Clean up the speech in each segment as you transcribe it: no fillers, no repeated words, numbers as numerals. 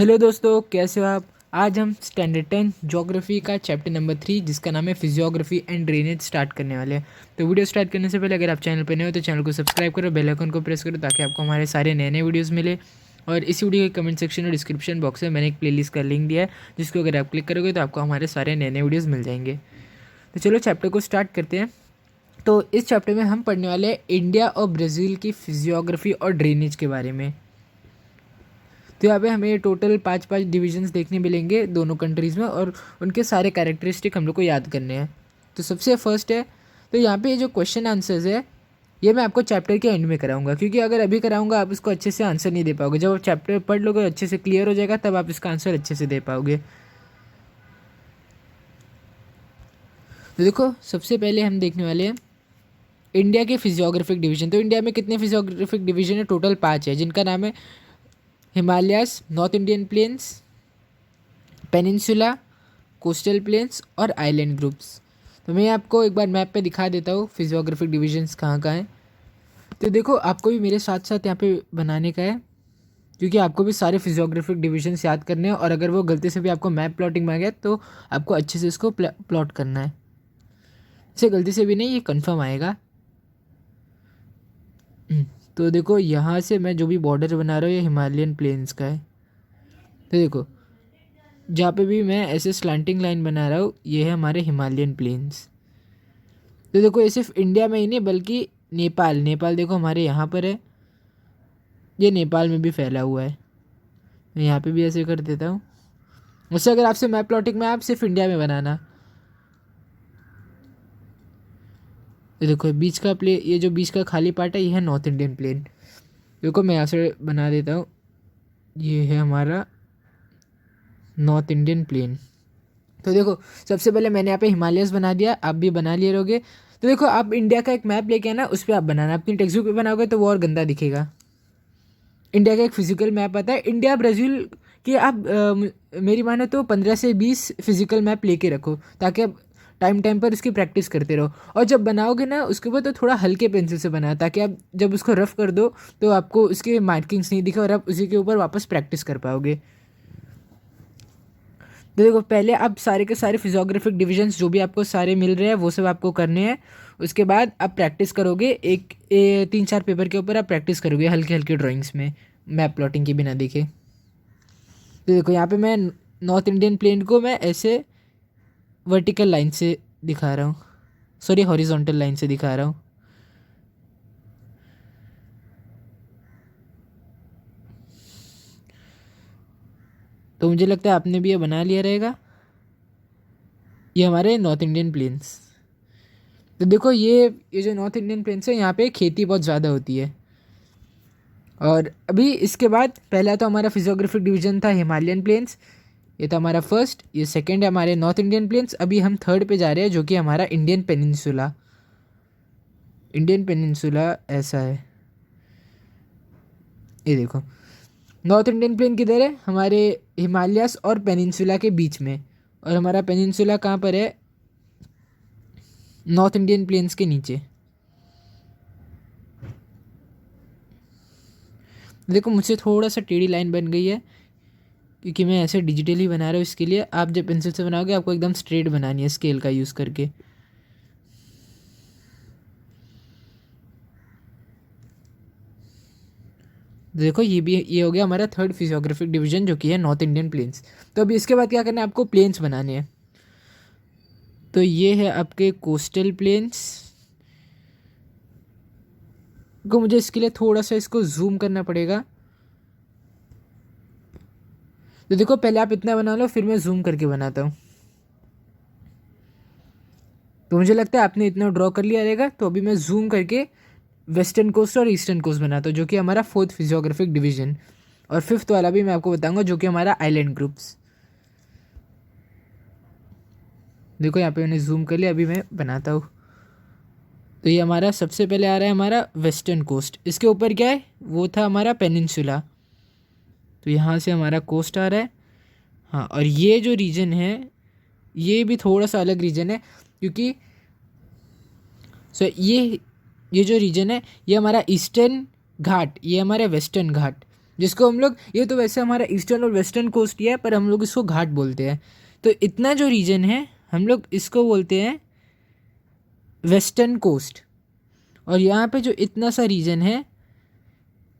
Hello दोस्तों, कैसे हो आप। आज हम स्टैंडर्ड 10 ज्योग्राफी का चैप्टर नंबर 3 जिसका नाम है फिजियोग्राफी एंड ड्रेनेज स्टार्ट करने वाले हैं। तो वीडियो स्टार्ट करने से पहले अगर आप चैनल पर नए हो तो चैनल को सब्सक्राइब करो, बेल आइकन को प्रेस करो ताकि आपको हमारे सारे नए नए वीडियोस मिले। और इसी वीडियो के कमेंट सेक्शन और डिस्क्रिप्शन बॉक्स में मैंने एक प्लेलिस्ट का लिंक दिया है जिसको अगर आप क्लिक करोगे तो आपको हमारे सारे नए नए वीडियोज़ मिल जाएंगे। तो चलो चैप्टर को स्टार्ट करते हैं। तो इस चैप्टर में हम पढ़ने वाले हैं इंडिया और ब्राज़ील की फिजियोग्राफी और ड्रेनेज के बारे में। तो यहाँ पे हमें टोटल 5 डिविजन्स देखने मिलेंगे दोनों कंट्रीज़ में और उनके सारे कैरेक्टरिस्टिक हम लोग को याद करने हैं। तो सबसे फर्स्ट है, तो यहाँ पे ये जो क्वेश्चन आंसर्स है ये मैं आपको चैप्टर के एंड में कराऊंगा, क्योंकि अगर अभी कराऊंगा आप इसको अच्छे से आंसर नहीं दे पाओगे। जब आप चैप्टर पढ़ लोगे अच्छे से क्लियर हो जाएगा तब आप इसका आंसर अच्छे से दे पाओगे। तो देखो सबसे पहले हम देखने वाले हैं इंडिया के फिजियोग्राफिक डिवीजन। तो इंडिया में कितने फिजियोग्राफिक डिवीजन है? टोटल 5 है, जिनका नाम है Himalayas, north Indian planes, peninsula, coastal planes और आइलैंड ग्रुप्स। तो मैं आपको एक बार मैप पे दिखा देता हूँ फिजियोग्राफिक डिविजन्स कहाँ कहाँ हैं। तो देखो आपको भी मेरे साथ साथ यहाँ पे बनाने का है, क्योंकि आपको भी सारे फिजियोग्राफिक डिविजन्स याद करने हैं। और अगर वो गलती से भी आपको मैप प्लॉटिंग में आ गया तो आपको अच्छे से इसको प्लॉट करना है। इसे गलती से भी नहीं, ये कन्फर्म आएगा। तो देखो यहाँ से मैं जो भी बॉर्डर बना रहा हूँ ये हिमालयन प्लेन्स का है। तो देखो जहाँ पे भी मैं ऐसे स्लैंटिंग लाइन बना रहा हूँ ये है हमारे हिमालयन प्लेन्स। तो देखो ये सिर्फ इंडिया में ही नहीं बल्कि नेपाल देखो हमारे यहाँ पर है, ये नेपाल में भी फैला हुआ है। मैं यहाँ पे भी ऐसे कर देता हूँ। उससे अगर आपसे मैप प्लॉटिंग में आप सिर्फ इंडिया में बनाना। तो देखो बीच का ये जो बीच का खाली पार्ट है ये है नॉर्थ इंडियन प्लेन। देखो मैं यहाँ से बना देता हूँ, ये है हमारा नॉर्थ इंडियन प्लेन। तो देखो सबसे पहले मैंने यहाँ पे हिमालयस बना दिया, आप भी बना लिए रहोगे। तो देखो आप इंडिया का एक मैप लेके आना, उस पर आप बनाना। अपनी टेक्स्ट बुक पे बनाओगे तो वो और गंदा दिखेगा। इंडिया का एक फिजिकल मैप आता है इंडिया ब्राज़ील की। आप मेरी मानो तो 15 से 20 फिजिकल मैप लेके रखो ताकि आप टाइम टाइम पर उसकी प्रैक्टिस करते रहो। और जब बनाओगे ना उसके बाद तो थोड़ा हल्के पेंसिल से बनाओ ताकि आप जब उसको रफ कर दो तो आपको उसके मार्किंग्स नहीं दिखे और आप उसी के ऊपर वापस प्रैक्टिस कर पाओगे। तो देखो पहले आप सारे के सारे फिजियोग्राफिक डिविजन्स जो भी आपको सारे मिल रहे हैं वो सब आपको करने हैं। उसके बाद आप प्रैक्टिस करोगे 3-4 पेपर के ऊपर आप प्रैक्टिस करोगे हल्के हल्के ड्राइंग्स में, मैप प्लॉटिंग के बिना देखे। तो देखो यहाँ पे मैं नॉर्थ इंडियन प्लेन को मैं ऐसे वर्टिकल लाइन से दिखा रहा हूँ, सॉरी हॉरिजॉन्टल लाइन से दिखा रहा हूँ। तो मुझे लगता है आपने भी ये बना लिया रहेगा। ये हमारे नॉर्थ इंडियन प्लेन्स। तो देखो ये जो नॉर्थ इंडियन प्लेन्स है यहाँ पे खेती बहुत ज़्यादा होती है। और अभी इसके बाद पहला तो हमारा फिजियोग्राफिक डिवीजन था हिमालयन प्लेन्स, ये था हमारा फर्स्ट। ये सेकंड है हमारे नॉर्थ इंडियन प्लेन्स। अभी हम थर्ड पे जा रहे हैं जो कि हमारा इंडियन पेनिनसुला। इंडियन पेनिनसुला ऐसा है, ये देखो नॉर्थ इंडियन प्लेन किधर है? हमारे हिमालयस और पेनिनसुला के बीच में। और हमारा पेनिनसुला कहाँ पर है? नॉर्थ इंडियन प्लेन्स के नीचे। देखो मुझसे थोड़ा सा टेढ़ी लाइन बन गई है क्योंकि मैं ऐसे डिजिटली बना रहा हूँ। इसके लिए आप जब पेंसिल से बनाओगे आपको एकदम स्ट्रेट बनानी है स्केल का यूज़ करके। देखो ये हो गया हमारा थर्ड फिजियोग्राफिक डिवीजन जो कि है नॉर्थ इंडियन प्लेन्स। तो अभी इसके बाद क्या करना है आपको? प्लेन्स बनाने हैं। तो ये है आपके कोस्टल प्लेन्स को मुझे इसके लिए थोड़ा सा इसको जूम करना पड़ेगा। तो देखो पहले आप इतना बना लो फिर मैं जूम करके बनाता हूँ। तो मुझे लगता है आपने इतना ड्रॉ कर लिया रहेगा। तो अभी मैं जूम करके वेस्टर्न कोस्ट और ईस्टर्न कोस्ट बनाता हूँ जो कि हमारा फोर्थ फिजियोग्राफिक डिवीजन। और फिफ्थ वाला भी मैं आपको बताऊंगा जो कि हमारा आइलैंड ग्रुप्स। देखो यहाँ पे मैंने जूम कर लिया, अभी मैं बनाता हूँ। तो ये हमारा सबसे पहले आ रहा है हमारा वेस्टर्न कोस्ट। इसके ऊपर क्या है? वो था हमारा पेनिनसुला। तो यहाँ से हमारा कोस्ट आ रहा है। हाँ, और ये जो रीजन है ये भी थोड़ा सा अलग रीजन है क्योंकि ये जो रीजन है ये हमारा ईस्टर्न घाट, ये हमारे वेस्टर्न घाट। जिसको हम लोग, ये तो वैसे हमारा ईस्टर्न और वेस्टर्न कोस्ट ही है, पर हम लोग इसको घाट बोलते हैं। तो इतना जो रीजन है हम लोग इसको बोलते हैं वेस्टर्न कोस्ट, और यहाँ पे जो इतना सा रीजन है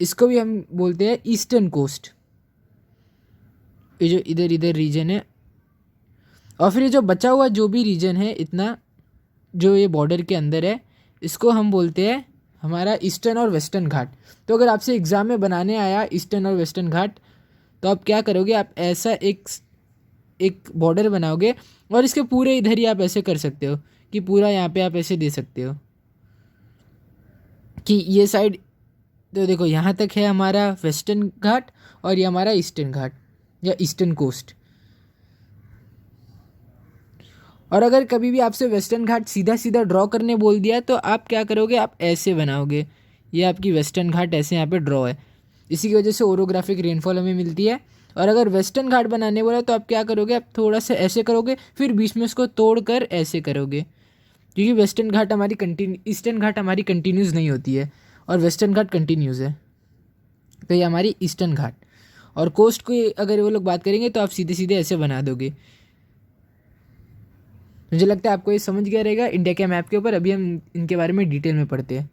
इसको भी हम बोलते हैं ईस्टर्न कोस्ट। ये जो इधर इधर रीजन है, और फिर ये जो बचा हुआ जो भी रीजन है इतना जो ये बॉर्डर के अंदर है, इसको हम बोलते हैं हमारा ईस्टर्न और वेस्टर्न घाट। तो अगर आपसे एग्ज़ाम में बनाने आया ईस्टर्न और वेस्टर्न घाट, तो आप क्या करोगे, आप ऐसा एक बॉर्डर बनाओगे, और इसके पूरे इधर ही आप ऐसे कर सकते हो कि पूरा यहाँ पे आप ऐसे दे सकते हो कि ये साइड, तो देखो यहाँ तक है हमारा वेस्टर्न घाट और ये हमारा ईस्टर्न घाट या ईस्टर्न कोस्ट। और अगर कभी भी आपसे वेस्टर्न घाट सीधा सीधा ड्रॉ करने बोल दिया तो आप क्या करोगे, आप ऐसे बनाओगे, ये आपकी वेस्टर्न घाट ऐसे यहाँ पे ड्रॉ है। इसी की वजह से ओरोग्राफिक रेनफॉल हमें मिलती है। और अगर वेस्टर्न घाट बनाने बोला तो आप क्या करोगे, आप थोड़ा सा ऐसे करोगे, फिर बीच में उसको तोड़ कर ऐसे करोगे, क्योंकि वेस्टर्न घाट हमारी ईस्टर्न घाट हमारी कंटिन्यूस नहीं होती है और वेस्टर्न घाट कंटिन्यूस है। तो ये हमारी ईस्टर्न घाट। और कोस्ट को अगर वो लोग बात करेंगे तो आप सीधे सीधे ऐसे बना दोगे। मुझे लगता है आपको ये समझ गया रहेगा इंडिया के मैप के ऊपर। अभी हम इनके बारे में डिटेल में पढ़ते हैं।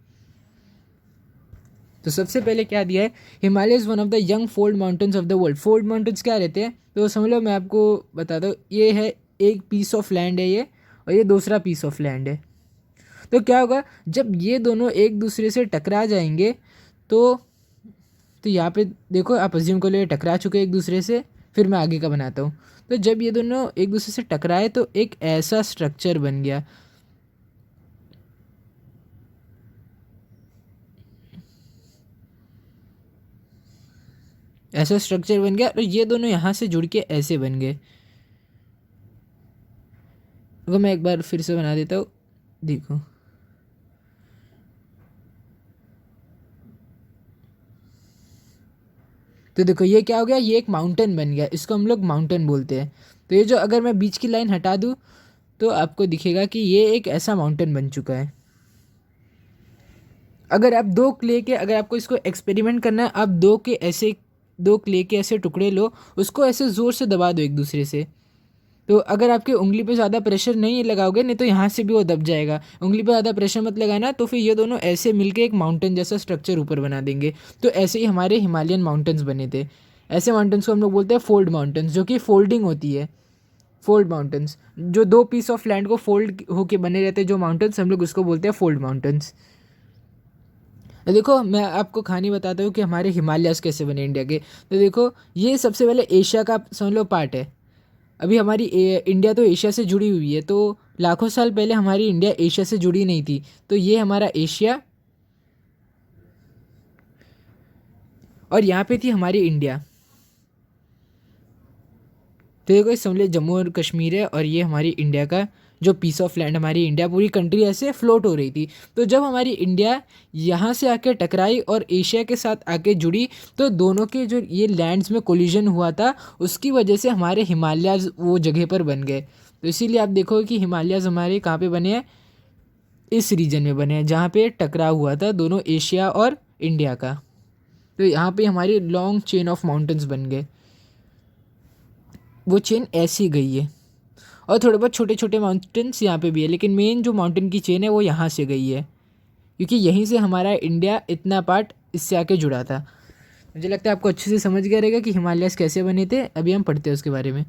तो सबसे पहले क्या दिया है, Himalaya is one of the young fold mountains of the world. Fold mountains क्या रहते हैं, तो समझ लो, मैं आपको बताता हूँ। ये है एक पीस ऑफ लैंड है ये, और ये दूसरा पीस ऑफ लैंड है। तो क्या होगा, जब ये दोनों एक दूसरे से टकरा जाएंगे तो यहाँ पे देखो, आप अज्यूम कर लो ये टकरा चुके एक दूसरे से। फिर मैं आगे का बनाता हूँ। तो जब ये दोनों एक दूसरे से टकराए तो एक ऐसा स्ट्रक्चर बन गया, ऐसा स्ट्रक्चर बन गया, और ये दोनों यहाँ से जुड़ के ऐसे बन गए। देखो मैं एक बार फिर से बना देता हूँ, देखो। तो देखो ये क्या हो गया, ये एक माउंटेन बन गया, इसको हम लोग माउंटेन बोलते हैं। तो ये जो, अगर मैं बीच की लाइन हटा दूँ तो आपको दिखेगा कि ये एक ऐसा माउंटेन बन चुका है। अगर आप दो क्ले के, अगर आपको इसको एक्सपेरिमेंट करना है, आप दो क्ले के ऐसे टुकड़े लो, उसको ऐसे ज़ोर से दबा दो एक दूसरे से। तो अगर आपके उंगली पे ज़्यादा प्रेशर नहीं लगाओगे, नहीं तो यहाँ से भी वो दब जाएगा। उंगली पे ज़्यादा प्रेशर मत लगाना, तो फिर ये दोनों ऐसे मिलके एक माउंटेन जैसा स्ट्रक्चर ऊपर बना देंगे। तो ऐसे ही हमारे हिमालयन माउंटेन्स बने थे। ऐसे माउंटेन्स को हम लोग बोलते हैं फोल्ड माउंटेन्स, जो कि फोल्डिंग होती है। फोल्ड माउंटेन्स, जो दो पीस ऑफ लैंड को फोल्ड होके बने रहते हैं जो माउंटेन्स, हम लोग उसको बोलते हैं फोल्ड माउंटेन्स। देखो मैं आपको कहानी बताता हूँ कि हमारे हिमालयाज़ कैसे बने इंडिया के। तो देखो, ये सबसे पहले एशिया का समझ लो पार्ट है। अभी हमारी इंडिया तो एशिया से जुड़ी हुई है, तो लाखों साल पहले हमारी इंडिया एशिया से जुड़ी नहीं थी। तो ये हमारा एशिया, और यहाँ पे थी हमारी इंडिया। तो देखो समझ लो जम्मू और कश्मीर है, और ये हमारी इंडिया का जो पीस ऑफ लैंड, हमारी इंडिया पूरी कंट्री ऐसे फ्लोट हो रही थी। तो जब हमारी इंडिया यहाँ से आके टकराई और एशिया के साथ आके जुड़ी, तो दोनों के जो ये लैंड्स में कोलिजन हुआ था, उसकी वजह से हमारे हिमालयाज़ वो जगह पर बन गए। तो इसीलिए आप देखो कि हिमालयाज़ हमारे कहाँ पे बने हैं, इस रीजन में बने हैं जहाँ पे टकराव हुआ था दोनों एशिया और इंडिया का। तो यहाँ पे हमारी लॉन्ग चेन ऑफ माउंटेन्स बन गए। वो चेन ऐसी गई है, और थोड़े बहुत छोटे छोटे माउंटेन्स यहाँ पे भी है, लेकिन मेन जो माउंटेन की चेन है वो यहाँ से गई है, क्योंकि यहीं से हमारा इंडिया इतना पार्ट इससे आके जुड़ा था। मुझे लगता है आपको अच्छे से समझ गया रहेगा कि हिमालयस कैसे बने थे। अभी हम पढ़ते हैं उसके बारे में।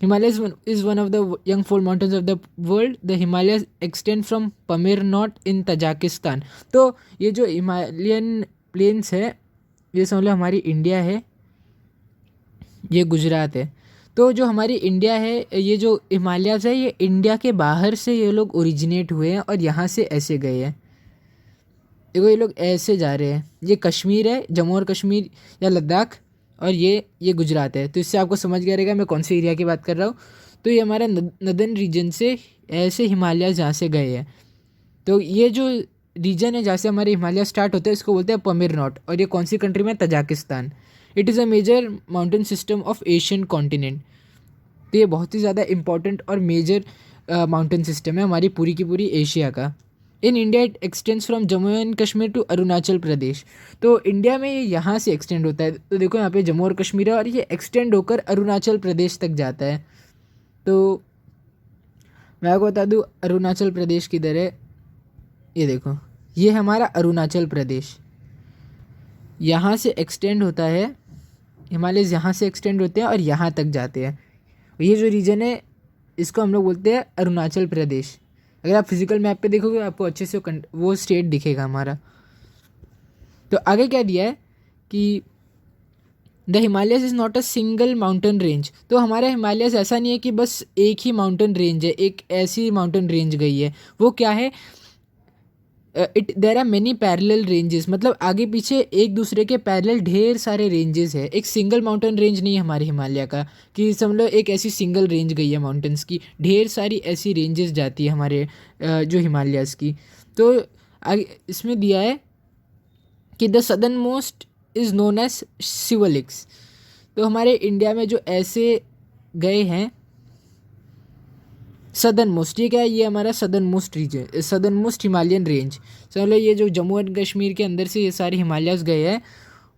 Himalayas is one of the young fold mountains of the world. The Himalayas extend from Pamir knot in Tajikistan. तो ये जो हिमालयन प्लेन्स है, ये समझ लो हमारी इंडिया है, ये गुजरात है। तो जो हमारी इंडिया है, ये जो हिमालयाज़ है, ये इंडिया के बाहर से ये लोग ओरिजिनेट हुए हैं और यहाँ से ऐसे गए हैं। देखो ये लोग ऐसे जा रहे हैं। ये कश्मीर है, जम्मू और कश्मीर या लद्दाख, और ये गुजरात है। तो इससे आपको समझ गया रहेगा मैं कौन से एरिया की बात कर रहा हूँ। तो ये हमारा नदर्न रीजन से ऐसे हिमालय जहाँ से गए हैं। तो ये जो रीजन है जहाँ से हमारे हिमालय स्टार्ट होते हैं, इसको बोलते हैं पमीर नॉट। और ये कौन सी कंट्री में, Tajikistan. It is a major mountain system of Asian continent. तो ये बहुत ही ज़्यादा इंपॉर्टेंट और मेजर माउंटेन सिस्टम है हमारी पूरी की पूरी एशिया का। In India it extends from Jammu and Kashmir to Arunachal Pradesh. तो इंडिया में ये यहाँ से एक्सटेंड होता है। तो देखो यहाँ पे जम्मू और कश्मीर है और ये एक्सटेंड होकर अरुणाचल प्रदेश तक जाता है। तो मैं आपको बता दूँ अरुणाचल प्रदेश किधर है। ये देखो, ये हमारा अरुणाचल प्रदेश यहाँ से एक्सटेंड होता है, हिमालय यहाँ से एक्सटेंड होते हैं और यहाँ तक जाते हैं। ये जो रीजन है इसको हम लोग बोलते हैं अरुणाचल प्रदेश। अगर आप फिजिकल मैप पे देखोगे आपको अच्छे से वो स्टेट दिखेगा हमारा। तो आगे क्या दिया है कि the Himalayas is not a single mountain range. तो हमारा हिमालयस ऐसा नहीं है कि बस एक ही माउंटेन रेंज है, एक ऐसी माउंटेन रेंज गई है। वो क्या है, there are many parallel ranges, मतलब आगे पीछे एक दूसरे के पैरेलल ढेर सारे रेंजेस है। एक सिंगल माउंटेन रेंज नहीं है हमारे हिमालय का कि समझ लो एक ऐसी सिंगल रेंज गई है माउंटेन्स की, ढेर सारी ऐसी रेंजेस जाती है हमारे जो हिमालयस की। तो आगे इसमें दिया है कि the southern most is known as Siwaliks. तो हमारे इंडिया में जो ऐसे गए हैं सदर्न मोस्ट, ये क्या है, ये हमारा southern most region, southern most Himalayan range. चलो ये जो जम्मू एंड कश्मीर के अंदर से ये सारे हिमालयस गए हैं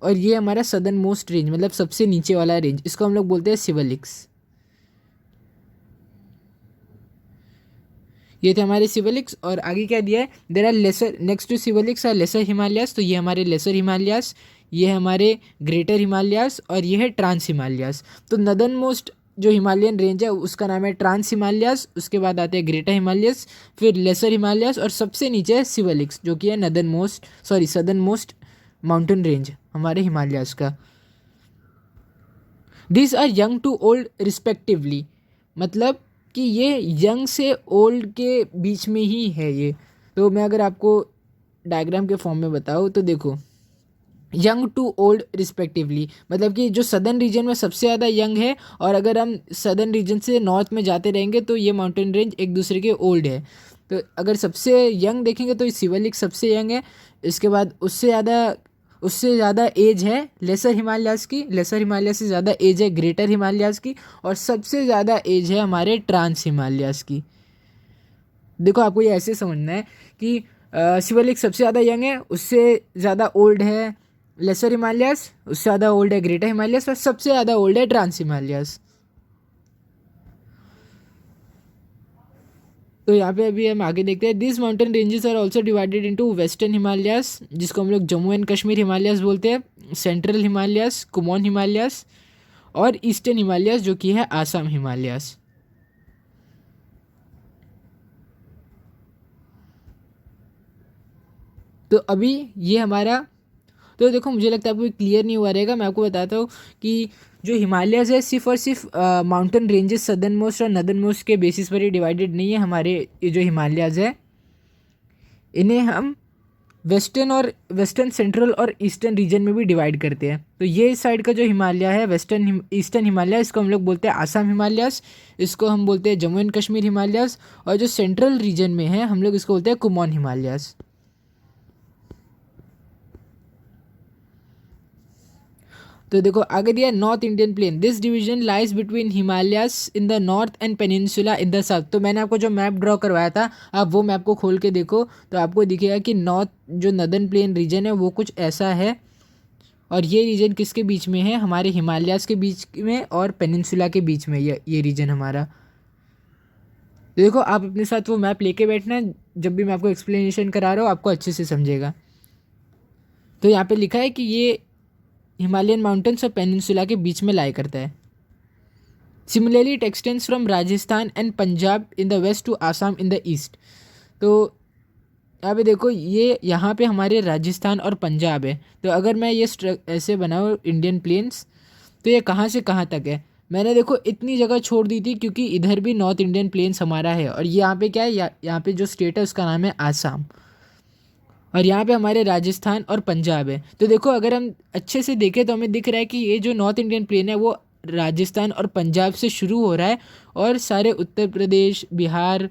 और ये हमारा सदर्न मोस्ट रेंज मतलब सबसे नीचे वाला रेंज, इसको हम लोग बोलते हैं सिवलिक्स। ये थे हमारे सिवलिक्स। और आगे क्या दिया है, there are lesser, next to Siwaliks are lesser Himalayas. तो ये हमारे लेसर हिमालयास, ये हमारे ग्रेटर हिमालयास और ये है ट्रांस हिमालयास। तो नदर्न मोस्ट जो हिमालयन रेंज है उसका नाम है ट्रांस हिमालयास, उसके बाद आते हैं ग्रेटर हिमालयस, फिर लेसर हिमालयास और सबसे नीचे है सिवलिक्स जो कि है northern most southern most mountain range हमारे हिमालयास का। This are young to old respectively, मतलब कि ये यंग से ओल्ड के बीच में ही है ये। तो मैं अगर आपको डायग्राम के फॉर्म में बताऊँ तो देखो, यंग टू ओल्ड रिस्पेक्टिवली, मतलब कि जो सदर्न रीजन में सबसे ज़्यादा यंग है और अगर हम सदर्न रीजन से नॉर्थ में जाते रहेंगे तो ये माउंटेन रेंज एक दूसरे के ओल्ड है। तो अगर सबसे यंग देखेंगे तो सिवलिक सबसे यंग है। इसके बाद उससे ज़्यादा एज है लेसर हिमालयास की, लेसर हिमालयास से ज़्यादा एज है ग्रेटर हिमालयास की और सबसे ज़्यादा एज है हमारे ट्रांस हिमालयास की। देखो आपको ये ऐसे समझना है कि सिवलिक सबसे ज़्यादा यंग है, उससे ज़्यादा ओल्ड है लेसर हिमालयास, उससे ज़्यादा ओल्ड है ग्रेटर हिमालयास और सबसे ज़्यादा ओल्ड है ट्रांस हिमालयास। तो यहाँ पे अभी हम आगे देखते हैं, this mountain ranges are also divided into western Himalayas जिसको हम लोग जम्मू एंड कश्मीर हिमालयास बोलते हैं, सेंट्रल हिमालयास, कुमोन हिमालयास और ईस्टर्न हिमालयास जो कि है आसाम हिमालयास। तो अभी ये हमारा, तो देखो मुझे लगता है आपको क्लियर नहीं हुआ रहेगा। मैं आपको बताता हूँ कि जो हिमालयस है सिर्फ और सिर्फ माउंटेन रेंजेस सदर्न मोस्ट और नदर्न मोस्ट के बेसिस पर ही डिवाइडेड नहीं है। हमारे ये जो हिमालयस है इन्हें हम वेस्टर्न सेंट्रल और ईस्टर्न रीजन में भी डिवाइड करते हैं। तो ये इस साइड का जो हिमालय है वेस्टर्न ईस्टर्न हिमालय, इसको हम लोग बोलते हैं आसाम हिमालयस, इसको हम बोलते हैं जम्मू एंड कश्मीर हिमालयस और जो सेंट्रल रीजन में है हम लोग इसको बोलते हैं कुमोन हिमालयस। तो देखो आगे दिया north Indian plane, this division lies between Himalayas in the north and peninsula in the south. तो मैंने आपको जो मैप ड्रॉ करवाया था आप वो मैप को खोल के देखो तो आपको दिखेगा कि नॉर्थ जो नदर्न प्लेन रीजन है वो कुछ ऐसा है और ये रीजन किसके बीच में है, हमारे हिमालयास के बीच में और पेनिनसुला के बीच में ये रीजन हमारा। तो देखो आप अपने साथ वो मैप लेके बैठना है, जब भी मैं आपको एक्सप्लेनेशन करा रहा हूँ आपको अच्छे से समझेगा। तो यहाँ पे लिखा है कि ये हिमालयन माउंटेन्स और पेनिनसुला के बीच में लाई करता है। Similarly it extends from Rajasthan and Punjab in the west to Assam in the east. तो यहाँ पे देखो ये यहाँ पे हमारे राजस्थान और पंजाब है। तो अगर मैं ये ऐसे बनाऊँ इंडियन प्लेन्स तो ये कहाँ से कहाँ तक है, मैंने देखो इतनी जगह छोड़ दी थी क्योंकि इधर भी नॉर्थ इंडियन प्लेन्स हमारा है और यहाँ पे क्या है, यहाँ पे जो स्टेट है उसका नाम है आसाम और यहाँ पे हमारे राजस्थान और पंजाब है। तो देखो अगर हम अच्छे से देखें तो हमें दिख रहा है कि ये जो नॉर्थ इंडियन प्लेन है वो राजस्थान और पंजाब से शुरू हो रहा है और सारे उत्तर प्रदेश बिहार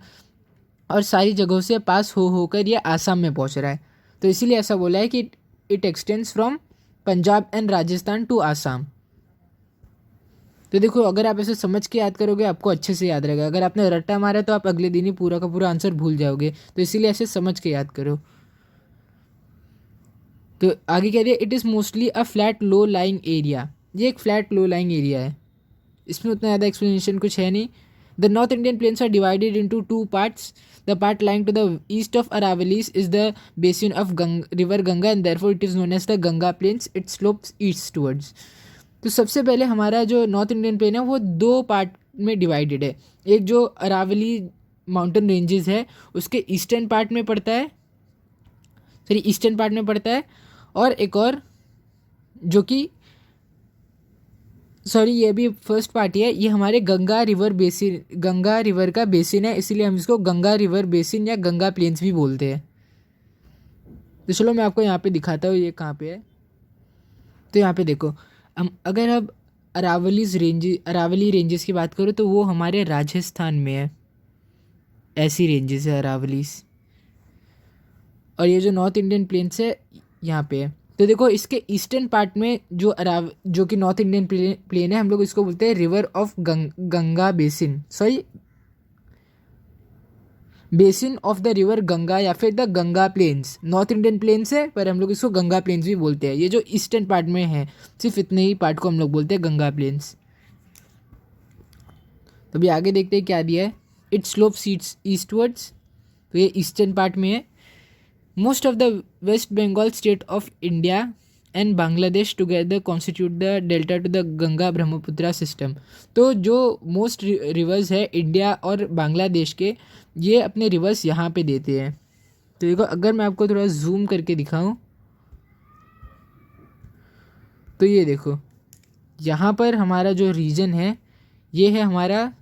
और सारी जगहों से पास हो होकर ये आसाम में पहुँच रहा है। तो इसीलिए ऐसा बोला है कि it extends from Punjab and Rajasthan to Assam. तो देखो अगर आप ऐसे समझ के याद करोगे आपको अच्छे से याद रहेगा, अगर आपने रट्टा मारा तो आप अगले दिन ही पूरा का पूरा आंसर भूल जाओगे, तो इसीलिए ऐसे समझ के याद करो। तो आगे कह दिया it is mostly a flat low lying area, ये एक फ्लैट लो लाइंग एरिया है, इसमें उतना ज़्यादा एक्सप्लेनेशन कुछ है नहीं। The north Indian plains are divided into two parts, the part lying to the east of Aravallis is the basin of river Ganga and therefore it is known as the Ganga Plains. It slopes east towards. तो सबसे पहले हमारा जो north Indian plane है वो दो part में divided है, एक जो अरावली माउंटेन रेंजेस है उसके ईस्टर्न पार्ट में पड़ता है, सॉरी ईस्टर्न पार्ट में पड़ता है, और एक और जो कि सॉरी ये भी फर्स्ट पार्ट ही है, ये हमारे Ganga river basin, Ganga river का बेसिन है, इसीलिए हम इसको गंगा रिवर बेसिन या गंगा प्लेन्स भी बोलते हैं। तो चलो मैं आपको यहाँ पे दिखाता हूँ ये कहाँ पे है। तो यहाँ पे देखो, हम अगर अब अरावली रेंजेस की बात करो तो वो हमारे राजस्थान में है, ऐसी रेंजेस है अरावलीज, और ये जो नॉर्थ इंडियन प्लेन्स है यहाँ पे है। तो देखो इसके ईस्टर्न पार्ट में जो कि नॉर्थ इंडियन प्लेन है, हम लोग इसको बोलते हैं river of Ganga basin, sorry basin of the river Ganga या फिर the Ganga plains. North Indian plains है पर हम लोग इसको गंगा प्लेन्स भी बोलते हैं, ये जो ईस्टर्न पार्ट में है सिर्फ इतने ही पार्ट को हम लोग बोलते हैं गंगा प्लेन्स। तो अभी आगे देखते हैं क्या दिया है, इट स्लोप सीट्स ईस्टवर्ड्स, तो ये ईस्टर्न पार्ट में है। Most of the west Bengal state of India and Bangladesh together constitute the delta to the Ganga Brahmaputra system. तो जो मोस्ट रिवर्स है इंडिया और बांग्लादेश के, ये अपने रिवर्स यहाँ पे देते हैं। तो देखो अगर मैं आपको थोड़ा जूम करके दिखाऊं तो ये देखो यहाँ पर हमारा जो रीजन है ये है हमारा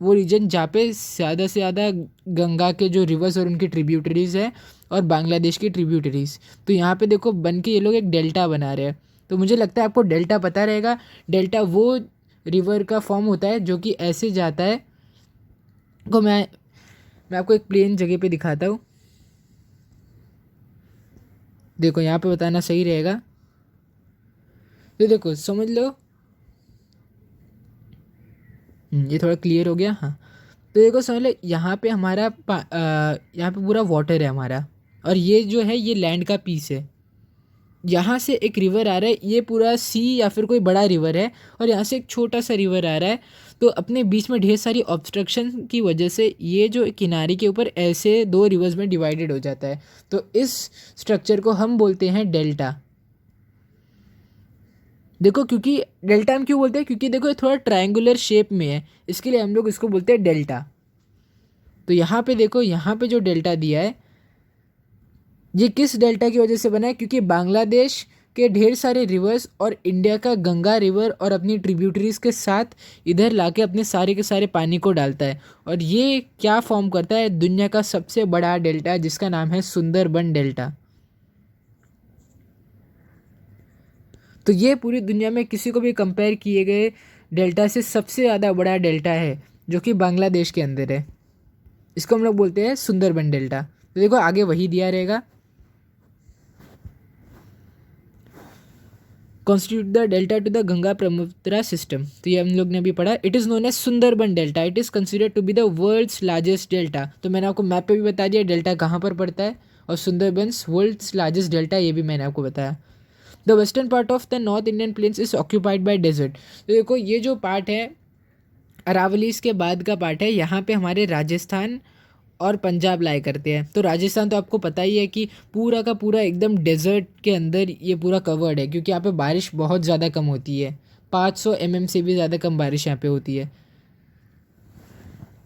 वो रीजन जहाँ पे ज़्यादा से ज़्यादा गंगा के जो रिवर्स और उनकी ट्रिब्यूटरीज़ है और बांग्लादेश की ट्रिब्यूटरीज़। तो यहाँ पे देखो बन के ये लोग एक डेल्टा बना रहे हैं, तो मुझे लगता है आपको डेल्टा पता रहेगा। डेल्टा वो रिवर का फॉर्म होता है जो कि ऐसे जाता है, को मैं आपको एक प्लेन जगह पे दिखाता हूँ, देखो यहाँ पे बताना सही रहेगा। तो देखो समझ लो, ये थोड़ा क्लियर हो गया, हाँ। तो देखो समझ लो यहाँ पे हमारा यहाँ पे पूरा वाटर है हमारा, और ये जो है ये लैंड का पीस है। यहाँ से एक रिवर आ रहा है, ये पूरा सी या फिर कोई बड़ा रिवर है, और यहाँ से एक छोटा सा रिवर आ रहा है। तो अपने बीच में ढेर सारी ऑब्स्ट्रक्शन की वजह से ये जो किनारे के ऊपर ऐसे दो रिवर्स में डिवाइडेड हो जाता है। तो इस स्ट्रक्चर को हम बोलते हैं डेल्टा। देखो क्योंकि डेल्टा हम क्यों बोलते हैं, क्योंकि देखो ये थोड़ा ट्रायंगुलर शेप में है, इसके लिए हम लोग इसको बोलते हैं डेल्टा। तो यहाँ पे देखो, यहाँ पे जो डेल्टा दिया है ये किस डेल्टा की वजह से बना है, क्योंकि बांग्लादेश के ढेर सारे रिवर्स और इंडिया का गंगा रिवर और अपनी ट्रिब्यूटरीज के साथ इधर लाके अपने सारे के सारे पानी को डालता है, और ये क्या फॉर्म करता है, दुनिया का सबसे बड़ा डेल्टा जिसका नाम है सुंदरबन डेल्टा। तो ये पूरी दुनिया में किसी को भी कंपेयर किए गए डेल्टा से सबसे ज़्यादा बड़ा डेल्टा है जो कि बांग्लादेश के अंदर है, इसको हम लोग बोलते हैं सुंदरबन डेल्टा। तो देखो आगे वही दिया रहेगा, constitute the delta to the Ganga Brahmaputra system. तो ये हम लोग ने अभी पढ़ा, it is known as Sundarban delta, it is considered to be the world's largest delta. तो मैंने आपको मैप पे भी बता दिया डेल्टा कहाँ पर पड़ता है, और सुंदरबंस वर्ल्ड्स लार्जेस्ट डेल्टा ये भी मैंने आपको बताया। The western part of the north Indian plains is occupied by desert. तो देखो ये जो पार्ट है अरावलीज के बाद का पार्ट है, यहाँ पे हमारे राजस्थान और पंजाब लाए करते हैं। तो राजस्थान तो आपको पता ही है कि पूरा का पूरा एकदम डेजर्ट के अंदर ये पूरा कवर्ड है, क्योंकि यहाँ पे बारिश बहुत ज़्यादा कम होती है, 500 mm से भी ज़्यादा कम बारिश यहाँ पे होती है।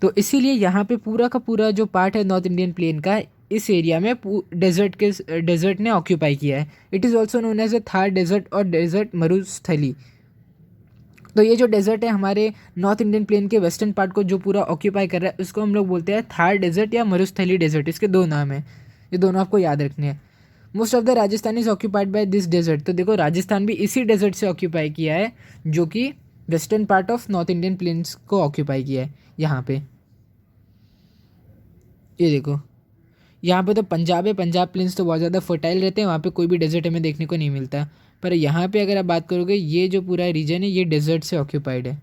तो इसीलिए यहाँ पे पूरा का पूरा जो पार्ट है नॉर्थ इंडियन प्लेन का, इस एरिया में डेजर्ट ने ऑक्यूपाई किया है। It is also known as a Thar desert और डेजर्ट मरुस्थली। तो ये जो डेजर्ट है हमारे नॉर्थ इंडियन प्लेन के वेस्टर्न पार्ट को जो पूरा ऑक्यूपाई कर रहा है उसको हम लोग बोलते हैं थार डेजर्ट या मरुस्थली डेजर्ट। इसके दो नाम हैं, ये दोनों आपको याद रखने हैं। Most of the Rajasthan is occupied by this desert. तो देखो राजस्थान भी इसी डेजर्ट से ऑक्यूपाई किया है जो कि western part of north Indian planes को ऑक्यूपाई किया है। यहाँ पे ये देखो, यहाँ पे तो पंजाब है, पंजाब प्लेन्स तो बहुत ज़्यादा फर्टाइल रहते हैं, वहाँ पे कोई भी डेजर्ट हमें देखने को नहीं मिलता। पर यहाँ पे अगर आप बात करोगे ये जो पूरा रीजन है ये डेजर्ट से ऑक्यूपाइड है।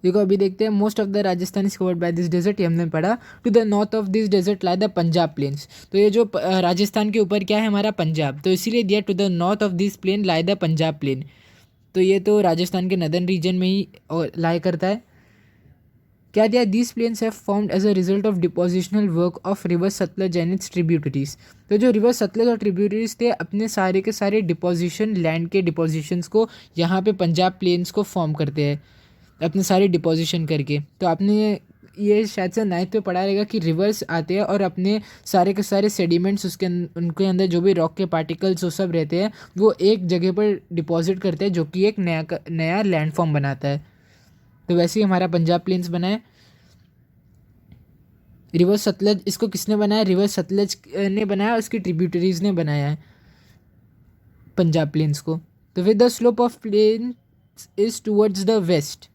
देखो अभी देखते हैं, most of the Rajasthan is covered by this desert, ये हमने पढ़ा। To the north of this desert lie the Punjab plains, तो ये जो राजस्थान के ऊपर क्या है हमारा पंजाब, तो इसीलिए दिया to the north of this plain lie the Punjab plain, तो ये तो राजस्थान के नदर्न रीजन में ही लाई करता है। क्या दिया, these plains have formed as a result of depositional work of river Sutlej and its tributaries, तो जो रिवर सतलज और ट्रिब्यूटरीज थे अपने सारे के सारे डिपोजिशन, लैंड के डिपोजिशंस को यहाँ पे पंजाब प्लेन्स को फॉर्म करते हैं अपने सारे डिपोजिशन करके। तो आपने ये शायद से 9th पे पढ़ा रहेगा कि रिवर्स आते हैं और अपने सारे के सारे सेडिमेंट्स उनके अंदर जो भी रॉक के पार्टिकल्स वो सब रहते हैं वो एक जगह पर डिपॉजिट करते हैं, जो कि एक नया लैंडफॉर्म बनाता है। तो वैसे ही हमारा पंजाब प्लेन्स बना है। रिवर सतलज, इसको किसने बनाया, रिवर सतलज ने बनाया, उसकी ट्रिब्यूटरीज ने बनाया है पंजाब प्लेन्स को। तो with the slope of plains is towards the west,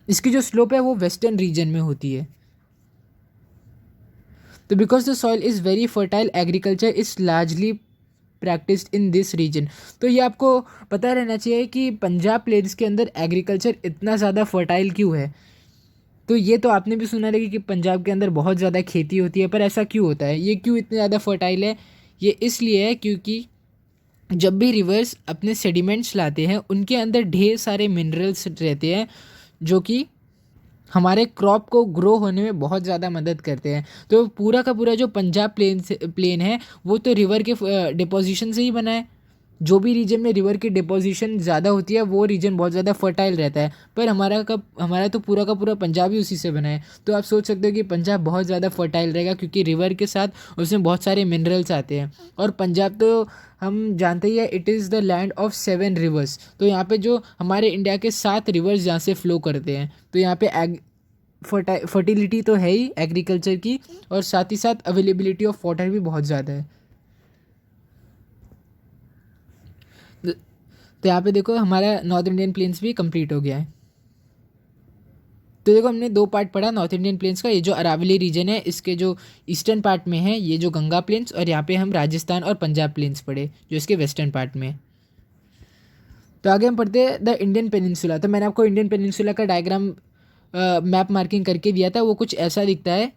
इसकी जो स्लोप है वो वेस्टर्न रीजन में होती है। तो because the soil is very fertile agriculture is largely practised in this region, तो ये आपको पता रहना चाहिए कि पंजाब प्लेन्स के अंदर एग्रीकल्चर इतना ज़्यादा फर्टाइल क्यों है। तो ये तो आपने भी सुना रहेगा कि पंजाब के अंदर बहुत ज़्यादा खेती होती है, पर ऐसा क्यों होता है, ये क्यों इतने ज़्यादा फर्टाइल है, ये इसलिए है क्योंकि जब भी रिवर्स अपने सेडिमेंट्स लाते हैं उनके अंदर ढेर सारे मिनरल्स रहते हैं जो कि हमारे क्रॉप को ग्रो होने में बहुत ज़्यादा मदद करते हैं। तो पूरा का पूरा जो पंजाब प्लेन है वो तो रिवर के डिपोजिशन से ही बना है। जो भी रीजन में रिवर की डिपोजिशन ज़्यादा होती है वो रीजन बहुत ज़्यादा फर्टाइल रहता है, पर हमारा तो पूरा का पूरा पंजाब ही उसी से बना है। तो आप सोच सकते हो कि पंजाब बहुत ज़्यादा फर्टाइल रहेगा क्योंकि रिवर के साथ उसमें बहुत सारे मिनरल्स आते हैं। और पंजाब तो हम जानते ही है it is the land of 7 reverse, तो यहाँ पे जो हमारे इंडिया के 7 रिवर्स जहाँ से फ्लो करते हैं, तो यहाँ पे फर्टिलिटी तो है ही एग्रीकल्चर की, और साथ ही साथ अवेलेबिलिटी ऑफ वाटर भी बहुत ज़्यादा है। तो यहाँ पे देखो हमारा नॉर्थ इंडियन प्लेन्स भी कंप्लीट हो गया है। तो देखो हमने 2 पार्ट पढ़ा नॉर्थ इंडियन प्लेन्स का, ये जो अरावली रीजन है इसके जो ईस्टर्न पार्ट में है ये जो गंगा प्लेन्स, और यहाँ पे हम राजस्थान और पंजाब प्लेन्स पढ़े जो इसके वेस्टर्न पार्ट में। तो आगे हम पढ़ते हैं द इंडियन पेनिनसुला। तो मैंने आपको इंडियन पेनिनसुला का डायग्राम मैप मार्किंग करके दिया था, वो कुछ ऐसा दिखता है।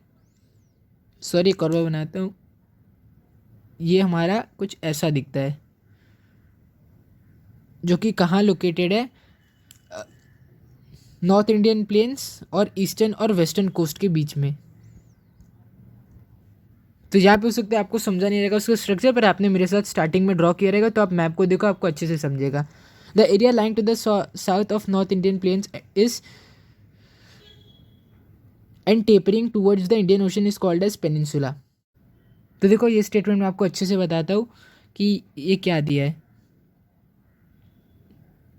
सॉरी एक और बार बनाता हूँ, ये हमारा कुछ ऐसा दिखता है जो कि कहाँ लोकेटेड है, नॉर्थ इंडियन प्लेन्स और ईस्टर्न और वेस्टर्न कोस्ट के बीच में। तो यहाँ पे हो सकता है आपको समझा नहीं रहेगा उसका स्ट्रक्चर, पर आपने मेरे साथ स्टार्टिंग में ड्रॉ किया रहेगा तो आप मैप को देखो आपको अच्छे से समझेगा। The area lying to the south of north Indian plains is and tapering towards the Indian ocean is called as peninsula. तो देखो ये स्टेटमेंट मैं आपको अच्छे से बताता हूँ कि ये क्या दिया है।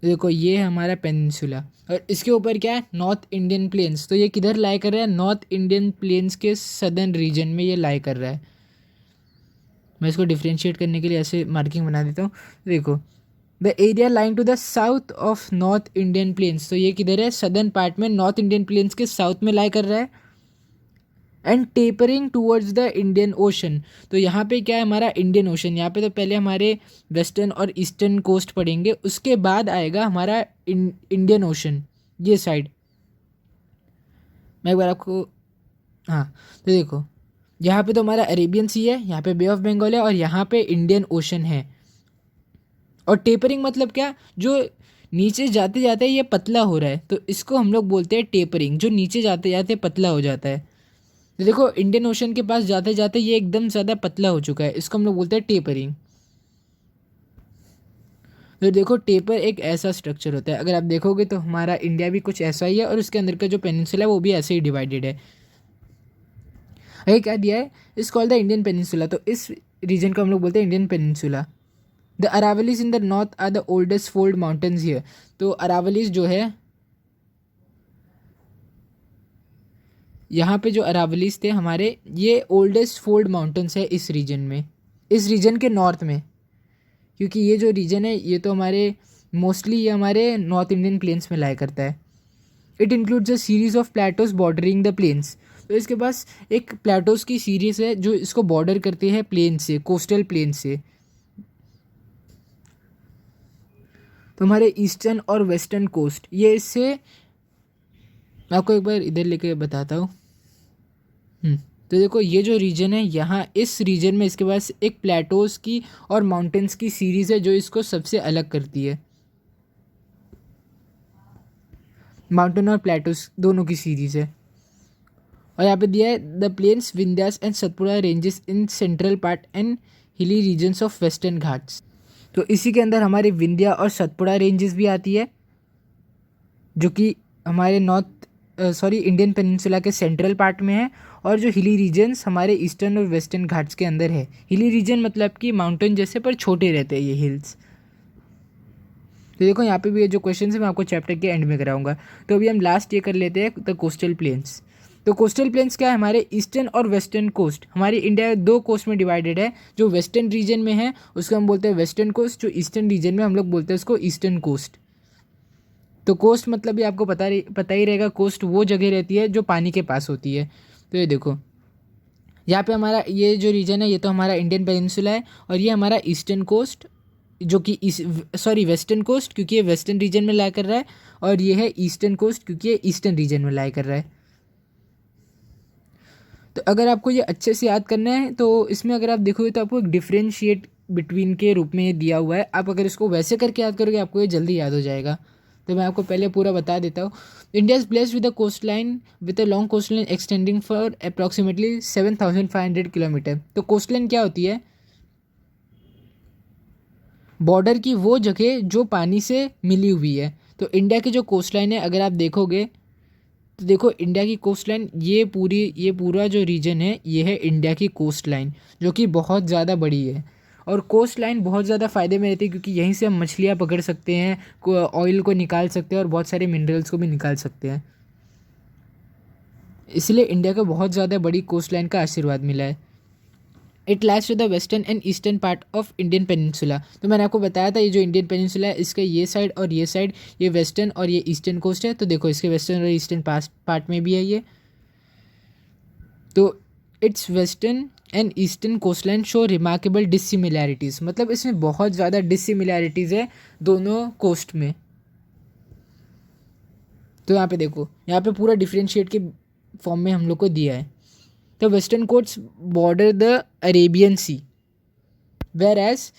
देखो ये है हमारा पेनिनसुला और इसके ऊपर क्या है नॉर्थ इंडियन प्लेन्स, तो ये किधर लाई कर रहा है, नॉर्थ इंडियन प्लेन्स के सदर्न रीजन में ये लाई कर रहा है। मैं इसको डिफ्रेंशिएट करने के लिए ऐसे मार्किंग बना देता हूँ। देखो the area lying to the south of north Indian plains, तो ये किधर है, सदर्न पार्ट में नॉर्थ इंडियन प्लेन्स के साउथ में लाई कर रहा है। And tapering towards the Indian ocean, तो यहाँ पे क्या है हमारा इंडियन ओशन, यहाँ पे तो पहले हमारे वेस्टर्न और ईस्टर्न कोस्ट पड़ेंगे, उसके बाद आएगा हमारा इंडियन ओशन ये साइड। मैं एक बार आपको, हाँ तो देखो यहाँ पे तो हमारा अरेबियन सी है, यहाँ पे बे ऑफ बंगाल है और यहाँ पे इंडियन ओशन है। और टेपरिंग मतलब क्या, जो नीचे जाते जाते ये पतला हो रहा है तो इसको हम लोग बोलते हैं टेपरिंग, जो नीचे जाते जाते पतला हो जाता है। तो देखो इंडियन ओशन के पास जाते जाते ये एकदम ज़्यादा पतला हो चुका है, इसको हम लोग बोलते हैं टेपरिंग। तो देखो टेपर एक ऐसा स्ट्रक्चर होता है, अगर आप देखोगे तो हमारा इंडिया भी कुछ ऐसा ही है और उसके अंदर का जो पेनिनसुला है वो भी ऐसे ही डिवाइडेड है। अरे क्या दिया है, इस कॉल्ड द इंडियन पेनिनसुला, तो इस रीजन को हम लोग बोलते हैं Indian peninsula. The Aravallis in the north are the oldest fold mountains here, तो अरावलीज जो है यहाँ पे जो अरावलीज थे हमारे, ये ओल्डेस्ट फोल्ड माउंटेन्स है इस रीजन में, इस रीजन के नॉर्थ में, क्योंकि ये जो रीजन है ये तो हमारे मोस्टली ये हमारे नॉर्थ इंडियन प्लेन्स में लाया करता है। It includes a series of plateaus bordering the plains, तो इसके पास एक प्लेटोस की सीरीज़ है जो इसको बॉर्डर करती है प्लेन से, कोस्टल प्लेन से। तो हमारे ईस्टर्न और वेस्टर्न कोस्ट, ये इससे मैं आपको एक बार इधर लेके बताता हूँ। तो देखो ये जो रीजन है, यहाँ इस रीजन में इसके पास एक प्लेटोस की और माउंटेन्स की सीरीज़ है जो इसको सबसे अलग करती है। माउंटेन और प्लेटोस दोनों की सीरीज़ है। और यहाँ पे दिया है the plains Vindhyas and Satpura ranges in central part and hilly regions of western Ghats. तो इसी के अंदर हमारे विंध्या और सतपुड़ा रेंजेस भी आती है जो कि हमारे इंडियन पेनिनसुला के सेंट्रल पार्ट में है, और जो हिली रीजन्स हमारे ईस्टर्न और वेस्टर्न घाट्स के अंदर है। हिली रीजन मतलब कि माउंटेन जैसे पर छोटे रहते हैं ये हिल्स। तो देखो यहाँ पे भी ये जो क्वेश्चन है मैं आपको चैप्टर के एंड में कराऊंगा। तो अभी हम लास्ट ये कर लेते हैं द कोस्टल प्लेन्स। तो कोस्टल प्लेन्स क्या है, हमारे ईस्टर्न और वेस्टर्न कोस्ट। हमारी इंडिया दो कोस्ट में डिवाइडेड है। जो वेस्टर्न रीजन में है उसको हम बोलते हैं वेस्टर्न कोस्ट, जो ईस्टर्न रीजन में हम लोग बोलते हैं उसको ईस्टर्न कोस्ट। तो कोस्ट मतलब भी आपको पता ही रहेगा, कोस्ट वो जगह रहती है जो पानी के पास होती है। तो ये देखो यहाँ पे हमारा ये जो रीजन है ये तो हमारा इंडियन पेनिनसुला है, और ये हमारा ईस्टर्न कोस्ट जो कि वेस्टर्न कोस्ट क्योंकि ये वेस्टर्न रीजन में लाई कर रहा है, और ये है ईस्टर्न कोस्ट क्योंकि ये ईस्टर्न रीजन में लाई कर रहा है। तो अगर आपको ये अच्छे से याद करना है तो इसमें अगर आप देखोगे तो आपको एक डिफ्रेंशिएट बिटवीन के रूप में ये दिया हुआ है। आप अगर इसको वैसे करके याद करोगे आपको ये जल्दी याद हो जाएगा। तो मैं आपको पहले पूरा बता देता हूँ। India is blessed with a coast line with a long coast line extending for approximately 7,500 kilometre. तो कोस्ट लाइन क्या होती है, बॉर्डर की वो जगह जो पानी से मिली हुई है। तो इंडिया की जो कोस्ट लाइन है अगर आप देखोगे तो देखो इंडिया की कोस्ट लाइन ये पूरा जो रीजन है ये है इंडिया की कोस्ट लाइन, जो कि बहुत ज़्यादा बड़ी है। और कोस्ट लाइन बहुत ज़्यादा फ़ायदे में रहती है क्योंकि यहीं से हम मछलियाँ पकड़ सकते हैं, ऑयल को निकाल सकते हैं और बहुत सारे मिनरल्स को भी निकाल सकते हैं। इसलिए इंडिया को बहुत ज़्यादा बड़ी कोस्ट लाइन का आशीर्वाद मिला है। It lies to the western and eastern part of Indian peninsula. तो मैंने आपको बताया था ये जो इंडियन पेनिनसुला है इसके ये साइड और ये साइड, ये वेस्टर्न और ये ईस्टर्न कोस्ट है। तो देखो इसके वेस्टर्न और ईस्टर्न पार्ट में भी है ये। तो it's western and eastern coast line show remarkable dissimilarities, मतलब इसमें बहुत ज़्यादा डिसिमिलैरिटीज़ है दोनों कोस्ट में। तो यहाँ पे देखो यहाँ पे पूरा डिफ्रेंशिएट के फॉर्म में हम लोग को दिया है। तो western coast border the Arabian sea, whereas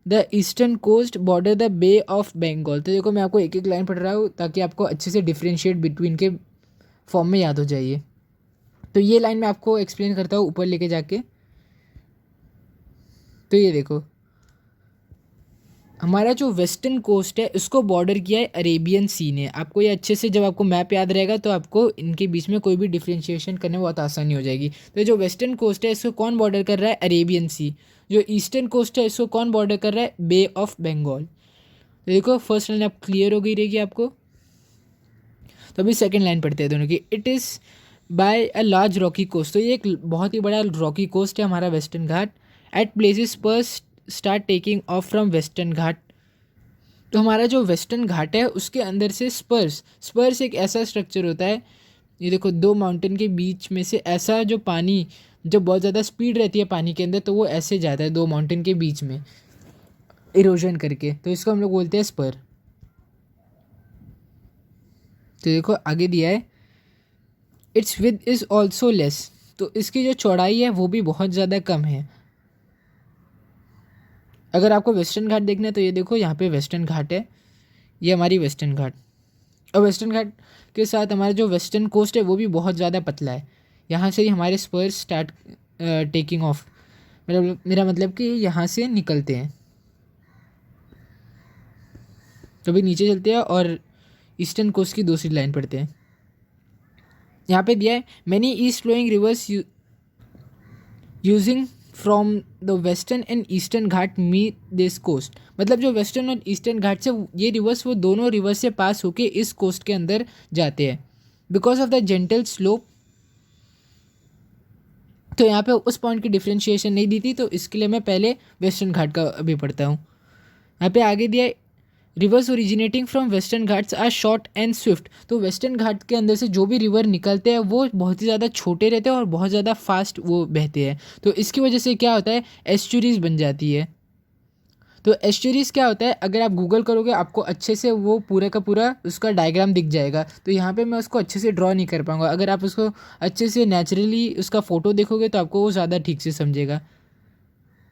the eastern coast border the bay of Bengal. तो देखो मैं आपको एक एक लाइन पढ़ रहा हूँ ताकि आपको अच्छे से डिफ्रेंशिएट बिटवीन के फॉर्म में याद हो जाइए। तो ये लाइन मैं आपको एक्सप्लेन करता हूँ ऊपर लेके जाके। तो ये देखो हमारा जो वेस्टर्न कोस्ट है उसको बॉर्डर किया है अरेबियन सी ने। आपको ये अच्छे से जब आपको मैप याद रहेगा तो आपको इनके बीच में कोई भी डिफ्रेंशिएशन करने में बहुत आसानी हो जाएगी। तो जो वेस्टर्न कोस्ट है इसको कौन बॉर्डर कर रहा है, अरेबियन सी। जो ईस्टर्न कोस्ट है इसको कौन बॉर्डर कर रहा है, बे ऑफ बंगाल। तो देखो फर्स्ट लाइन आप क्लियर हो गई रहेगी आपको। तो अभी सेकेंड लाइन पढ़ते हैं दोनों की। It is by a large rocky coast. तो ये एक बहुत ही बड़ा रॉकी कोस्ट है हमारा वेस्टर्न घाट। एट प्लेसेस पर start taking off from western Ghat. तो हमारा जो वेस्टर्न घाट है उसके अंदर से स्पर्स एक ऐसा स्ट्रक्चर होता है, ये देखो दो माउंटेन के बीच में से ऐसा जो पानी, जब बहुत ज़्यादा स्पीड रहती है पानी के अंदर तो वो ऐसे जाता है दो माउंटेन के बीच में इरोजन करके, तो इसको हम लोग बोलते हैं स्पर। तो देखो आगे दिया है it's with is also less. तो इसकी जो चौड़ाई है वो भी बहुत ज़्यादा कम है। अगर आपको वेस्टर्न घाट देखना है तो ये देखो यहाँ पे वेस्टर्न घाट है, ये हमारी वेस्टर्न घाट। और वेस्टर्न घाट के साथ हमारा जो वेस्टर्न कोस्ट है वो भी बहुत ज़्यादा पतला है। यहाँ से ही हमारे स्पर्स स्टार्ट टेकिंग ऑफ, मेरा मतलब कि यहाँ से निकलते हैं। तो अभी नीचे चलते हैं और ईस्टर्न कोस्ट की दूसरी लाइन पढ़ते हैं। यहाँ पे दिया है many east flowing rivers using from the western and eastern Ghat meet this coast. मतलब जो वेस्टर्न और ईस्टर्न घाट से ये रिवर्स, वो दोनों रिवर्स से पास होके इस कोस्ट के अंदर जाते हैं because of the gentle slope. तो यहाँ पे उस पॉइंट की डिफ्रेंशिएशन नहीं दी थी तो इसके लिए मैं पहले वेस्टर्न घाट का अभी पढ़ता हूँ। यहाँ पे आगे दिया rivers originating from western Ghats are short and swift. तो वेस्टर्न घाट के अंदर से जो भी रिवर निकलते हैं वो बहुत ही ज़्यादा छोटे रहते हैं और बहुत ज़्यादा फास्ट वो बहते हैं। तो इसकी वजह से क्या होता है, एस्चुरीज बन जाती है। तो एस्चुरीज क्या होता है, अगर आप गूगल करोगे आपको अच्छे से वो पूरा का पूरा उसका डायग्राम दिख जाएगा। तो यहाँ पे मैं उसको अच्छे से ड्रॉ नहीं कर पाऊँगा। अगर आप उसको अच्छे से नेचुरली उसका फ़ोटो देखोगे तो आपको वो ज़्यादा ठीक से समझेगा।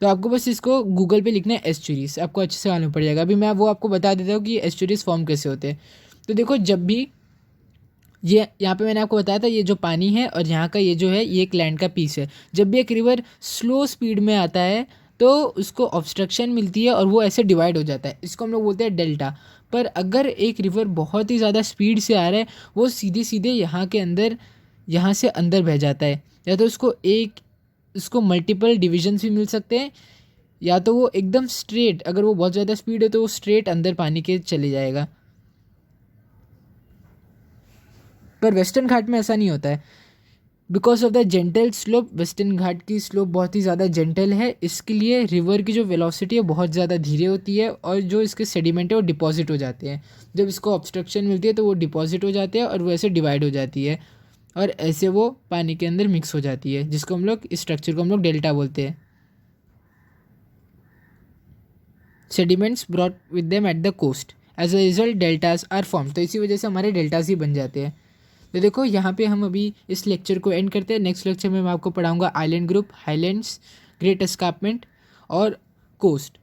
तो आपको बस इसको गूगल पे लिखना है एस्चुरीज, आपको अच्छे से मालूम पड़ जाएगा। अभी मैं वो आपको बता देता हूँ कि एस्चुरीज फॉर्म कैसे होते हैं। तो देखो, जब भी ये यहाँ पे मैंने आपको बताया था, ये जो पानी है और यहाँ का ये जो है ये एक लैंड का पीस है। जब भी एक रिवर स्लो स्पीड में आता है तो उसको ऑब्स्ट्रक्शन मिलती है और वो ऐसे डिवाइड हो जाता है, इसको हम लोग बोलते हैं डेल्टा। पर अगर एक रिवर बहुत ही ज़्यादा स्पीड से आ रहा है, वो सीधे सीधे यहाँ के अंदर, यहाँ से अंदर बह जाता है। या तो उसको मल्टीपल डिविजन्स भी मिल सकते हैं, या तो वो एकदम स्ट्रेट, अगर वो बहुत ज़्यादा स्पीड है तो वो स्ट्रेट अंदर पानी के चले जाएगा। पर वेस्टर्न घाट में ऐसा नहीं होता है। Because of the gentle slope, western Ghat की स्लोप बहुत ही ज़्यादा जेंटल है, इसके लिए रिवर की जो वेलोसिटी है बहुत ज़्यादा धीरे होती है और जो इसके सेडिमेंट है वो डिपॉजिट हो जाते हैं। जब इसको ऑब्स्ट्रक्शन मिलती है तो वो डिपॉजिट हो जाते हैं और वो ऐसे डिवाइड हो जाती है और ऐसे वो पानी के अंदर मिक्स हो जाती है, जिसको हम लोग, इस स्ट्रक्चर को हम लोग डेल्टा बोलते हैं। Sediments brought with them at the coast, as a result deltas are form. तो इसी वजह से हमारे डेल्टाज ही बन जाते हैं। तो देखो, यहाँ पे हम अभी इस लेक्चर को एंड करते हैं। नेक्स्ट लेक्चर में मैं आपको पढ़ाऊंगा island group, highlands, great escarpment और कोस्ट।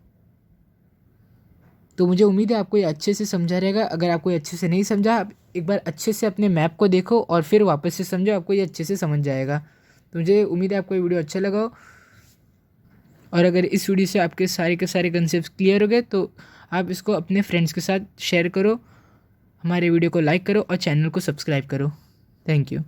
तो मुझे उम्मीद है आपको ये अच्छे से समझा रहेगा। अगर आपको ये अच्छे से नहीं समझा, आप एक बार अच्छे से अपने मैप को देखो और फिर वापस से समझो, आपको ये अच्छे से समझ जाएगा। तो मुझे उम्मीद है आपको ये वीडियो अच्छा लगा हो। और अगर इस वीडियो से आपके सारे के सारे कंसेप्ट क्लियर हो गए तो आप इसको अपने फ्रेंड्स के साथ शेयर करो, हमारे वीडियो को लाइक करो और चैनल को सब्सक्राइब करो। Thank you.